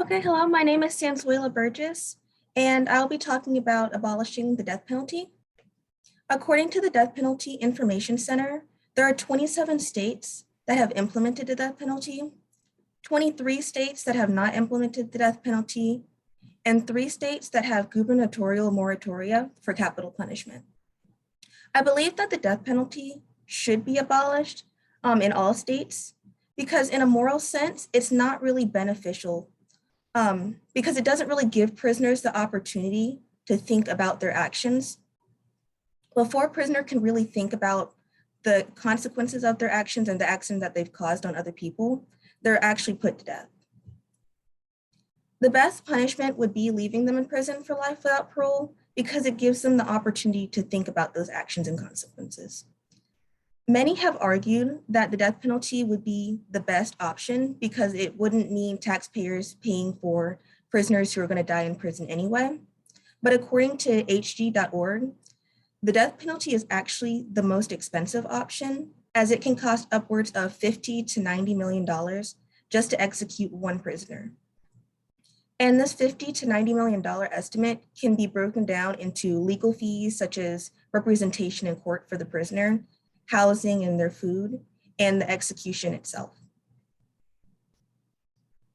Okay, hello, my name is Sansuela Burgess, and I'll be talking about abolishing the death penalty. According to the Death Penalty Information Center, there are 27 states that have implemented the death penalty, 23 states that have not implemented the death penalty, and 3 states that have gubernatorial moratoria for capital punishment. I believe that the death penalty should be abolished in all states because in a moral sense, it's not really beneficial because it doesn't really give prisoners the opportunity to think about their actions. Before a prisoner can really think about the consequences of their actions and the actions that they've caused on other people, they're actually put to death. The best punishment would be leaving them in prison for life without parole because it gives them the opportunity to think about those actions and consequences. Many have argued that the death penalty would be the best option because it wouldn't mean taxpayers paying for prisoners who are going to die in prison anyway. But according to hg.org, the death penalty is actually the most expensive option as it can cost upwards of $50 to $90 million just to execute one prisoner. And this $50 to $90 million estimate can be broken down into legal fees such as representation in court for the prisoner, housing and their food, and the execution itself.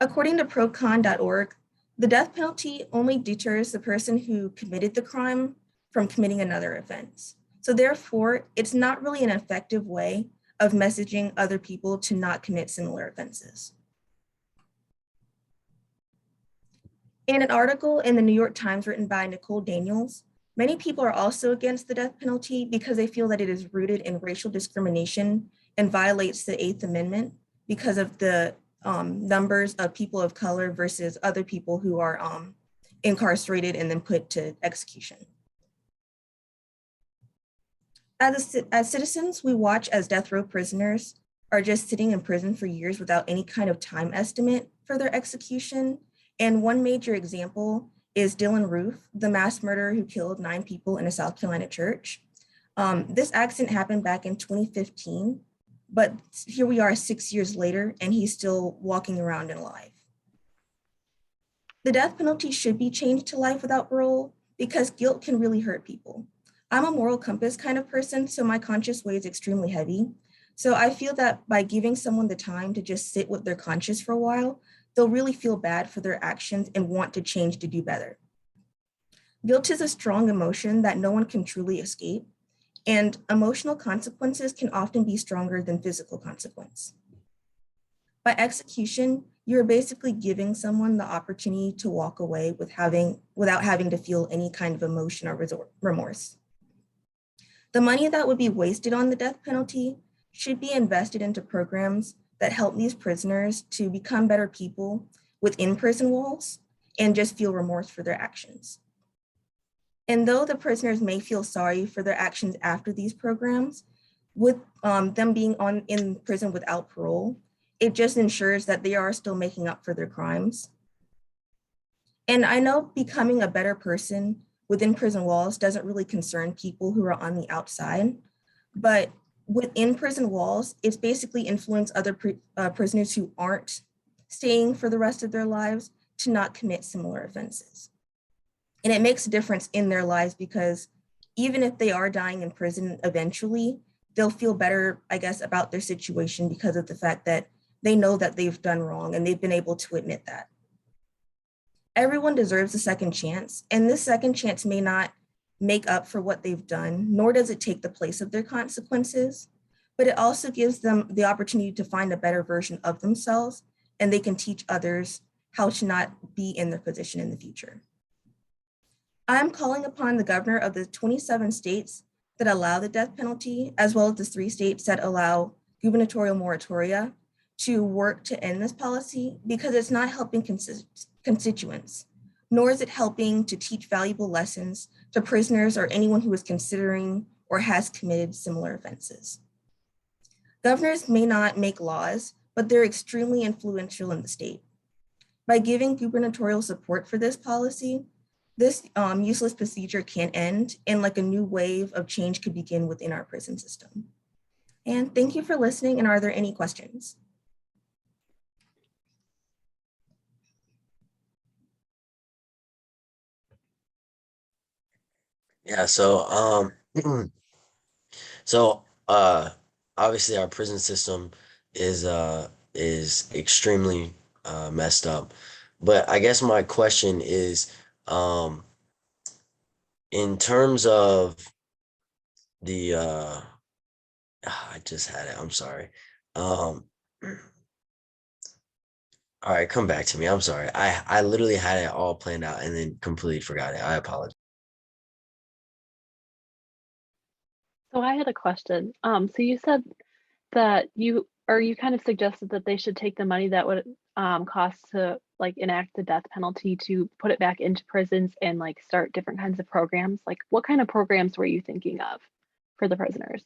According to procon.org, the death penalty only deters the person who committed the crime from committing another offense. So therefore, it's not really an effective way of messaging other people to not commit similar offenses. In an article in the New York Times written by Nicole Daniels, many people are also against the death penalty because they feel that it is rooted in racial discrimination and violates the 8th Amendment because of the numbers of people of color versus other people who are incarcerated and then put to execution. As citizens, we watch as death row prisoners are just sitting in prison for years without any kind of time estimate for their execution. And one major example is Dylan Roof, the mass murderer who killed 9 people in a South Carolina church. This accident happened back in 2015, but here we are 6 years later and he's still walking around and alive. The death penalty should be changed to life without parole because guilt can really hurt people. I'm a moral compass kind of person, so my conscience weighs extremely heavy. So I feel that by giving someone the time to just sit with their conscience for a while, they'll really feel bad for their actions and want to change to do better. Guilt is a strong emotion that no one can truly escape, and emotional consequences can often be stronger than physical consequence. By execution, you're basically giving someone the opportunity to walk away without having to feel any kind of emotion or remorse. The money that would be wasted on the death penalty should be invested into programs that help these prisoners to become better people within prison walls and just feel remorse for their actions. And though the prisoners may feel sorry for their actions after these programs, with them being in prison without parole, it just ensures that they are still making up for their crimes. And I know becoming a better person within prison walls doesn't really concern people who are on the outside, but within prison walls, it's basically influenced other prisoners who aren't staying for the rest of their lives to not commit similar offenses. And it makes a difference in their lives because even if they are dying in prison eventually, they'll feel better, I guess, about their situation because of the fact that they know that they've done wrong and they've been able to admit that. Everyone deserves a second chance, and this second chance may not make up for what they've done, nor does it take the place of their consequences, but it also gives them the opportunity to find a better version of themselves, and they can teach others how to not be in their position in the future. I'm calling upon the governor of the 27 states that allow the death penalty, as well as the 3 states that allow gubernatorial moratoria, to work to end this policy because it's not helping constituents, nor is it helping to teach valuable lessons to prisoners or anyone who is considering or has committed similar offenses. Governors may not make laws, but they're extremely influential in the state. By giving gubernatorial support for this policy, this useless procedure can end and like a new wave of change could begin within our prison system. And thank you for listening. And are there any questions? Yeah, so obviously our prison system is extremely messed up. But I guess my question is um in terms of the I just had it. I'm sorry. Um all right, come back to me. I'm sorry. I literally had it all planned out and then completely forgot it. I apologize. So I had a question. So you said that you kind of suggested that they should take the money that would cost to like enact the death penalty to put it back into prisons and like start different kinds of programs. Like what kind of programs were you thinking of for the prisoners?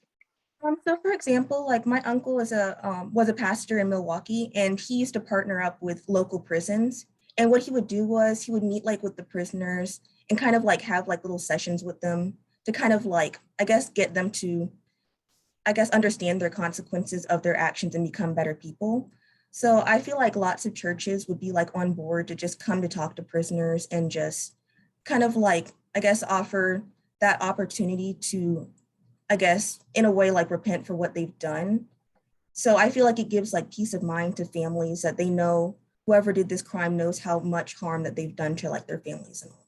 So for example, like my uncle was a pastor in Milwaukee, and he used to partner up with local prisons. And what he would do was he would meet like with the prisoners and kind of like have like little sessions with them to kind of like I guess get them to I guess understand their consequences of their actions and become better people. So I feel like lots of churches would be like on board to just come to talk to prisoners and just kind of like I guess offer that opportunity to I guess, in a way, like repent for what they've done. So I feel like it gives like peace of mind to families that they know whoever did this crime knows how much harm that they've done to like their families and all.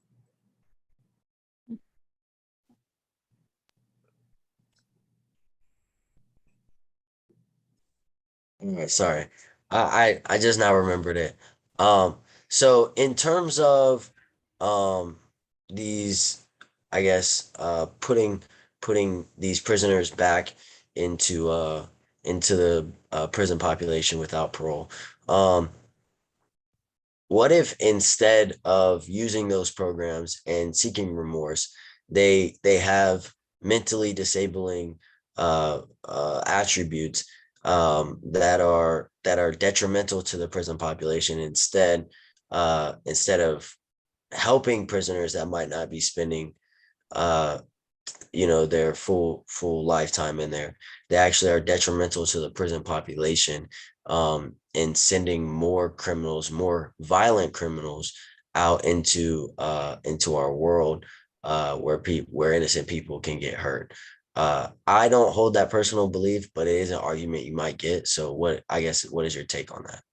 All right, sorry. I just now remembered it. Um, so in terms of um these, I guess putting these prisoners back into into the prison population without parole. What if instead of using those programs and seeking remorse, they have mentally disabling attributes that are detrimental to the prison population instead of helping prisoners that might not be spending uh, their full lifetime in there. They actually are detrimental to the prison population, and sending more criminals, more violent criminals out into our world, where innocent people can get hurt. I don't hold that personal belief, but it is an argument you might get. So what is your take on that?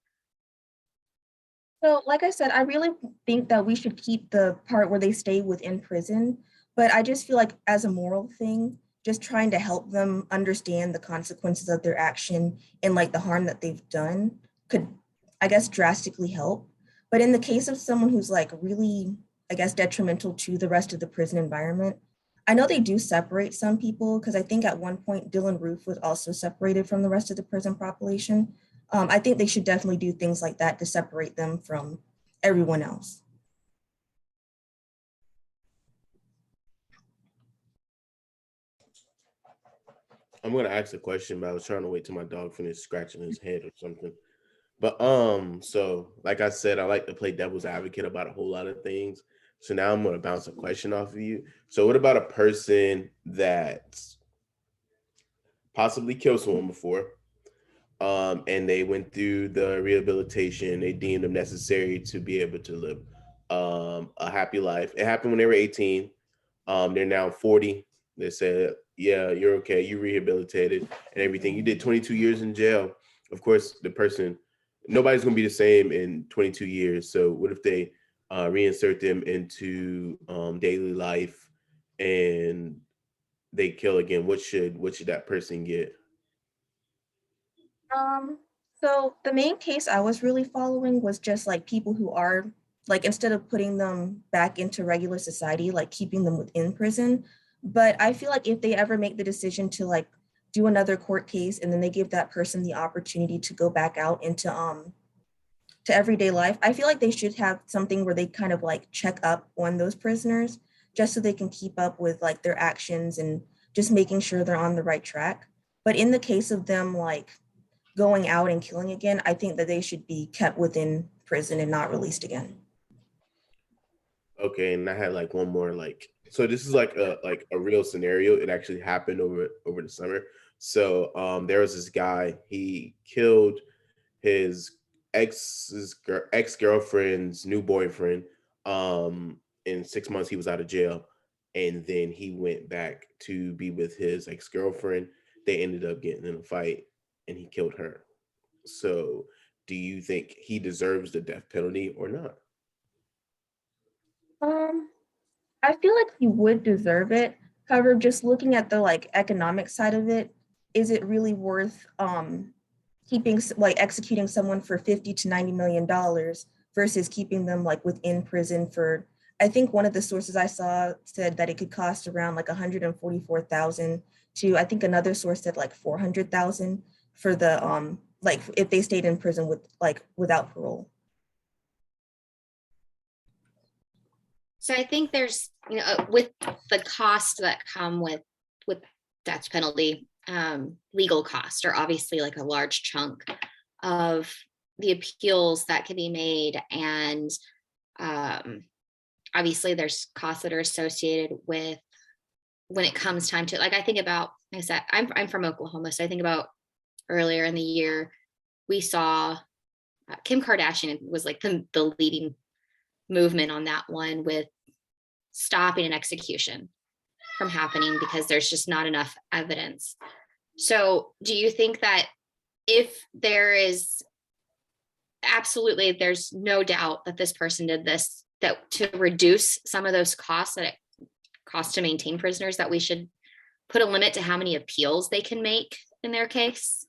So, like I said, I really think that we should keep the part where they stay within prison. But I just feel like, as a moral thing, just trying to help them understand the consequences of their action and like the harm that they've done could, I guess, drastically help. But in the case of someone who's like really, I guess, detrimental to the rest of the prison environment, I know they do separate some people because I think at one point Dylan Roof was also separated from the rest of the prison population. I think they should definitely do things like that to separate them from everyone else. I'm gonna ask a question, but I was trying to wait till my dog finished scratching his head or something. But so like I said, I like to play devil's advocate about a whole lot of things. So now I'm gonna bounce a question off of you. So what about a person that possibly killed someone before, and they went through the rehabilitation, they deemed them necessary to be able to live a happy life. It happened when they were 18. They're now 40. They said, yeah, you're okay. You rehabilitated and everything. You did 22 years in jail. Of course, the person, nobody's going to be the same in 22 years. So what if they reinsert them into daily life and they kill again? What should that person get? Um, so the main case I was really following was just like people who are like instead of putting them back into regular society, like keeping them within prison. But I feel like if they ever make the decision to like do another court case and then they give that person the opportunity to go back out into to everyday life, I feel like they should have something where they kind of like check up on those prisoners just so they can keep up with like their actions and just making sure they're on the right track. But in the case of them like going out and killing again, I think that they should be kept within prison and not released again. Okay, and I had like one more so this is like a real scenario. It actually happened over the summer. So there was this guy, he killed his ex girlfriend's new boyfriend. In 6 months he was out of jail. and then he went back to be with his ex-girlfriend. They ended up getting in a fight and he killed her. So do you think he deserves the death penalty or not? I feel like he would deserve it. However, just looking at the like economic side of it, is it really worth keeping like executing someone for 50 to 90 million dollars versus keeping them like within prison for, I think one of the sources I saw said that it could cost around like 144,000 to, I think another source said like 400,000 for the like if they stayed in prison with like without parole. So I think there's, with the costs that come with death penalty, legal costs are obviously like a large chunk of the appeals that can be made. And obviously there's costs that are associated with when it comes time to, like, I think about, like I said, I'm from Oklahoma. So I think about earlier in the year, we saw Kim Kardashian was like the leading movement on that one with stopping an execution from happening because there's just not enough evidence. So do you think that if there is absolutely, there's no doubt that this person did this, that to reduce some of those costs that it costs to maintain prisoners, that we should put a limit to how many appeals they can make in their case?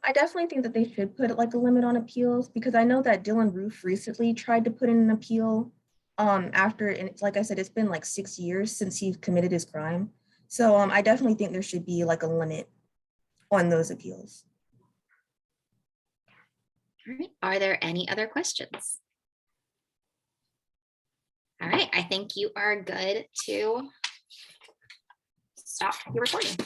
I definitely think that they should put like a limit on appeals, because I know that Dylan Roof recently tried to put in an appeal after, and it's like I said, it's been like 6 years since he committed his crime. So I definitely think there should be like a limit on those appeals. All right. Are there any other questions? All right. I think you are good to stop your recording.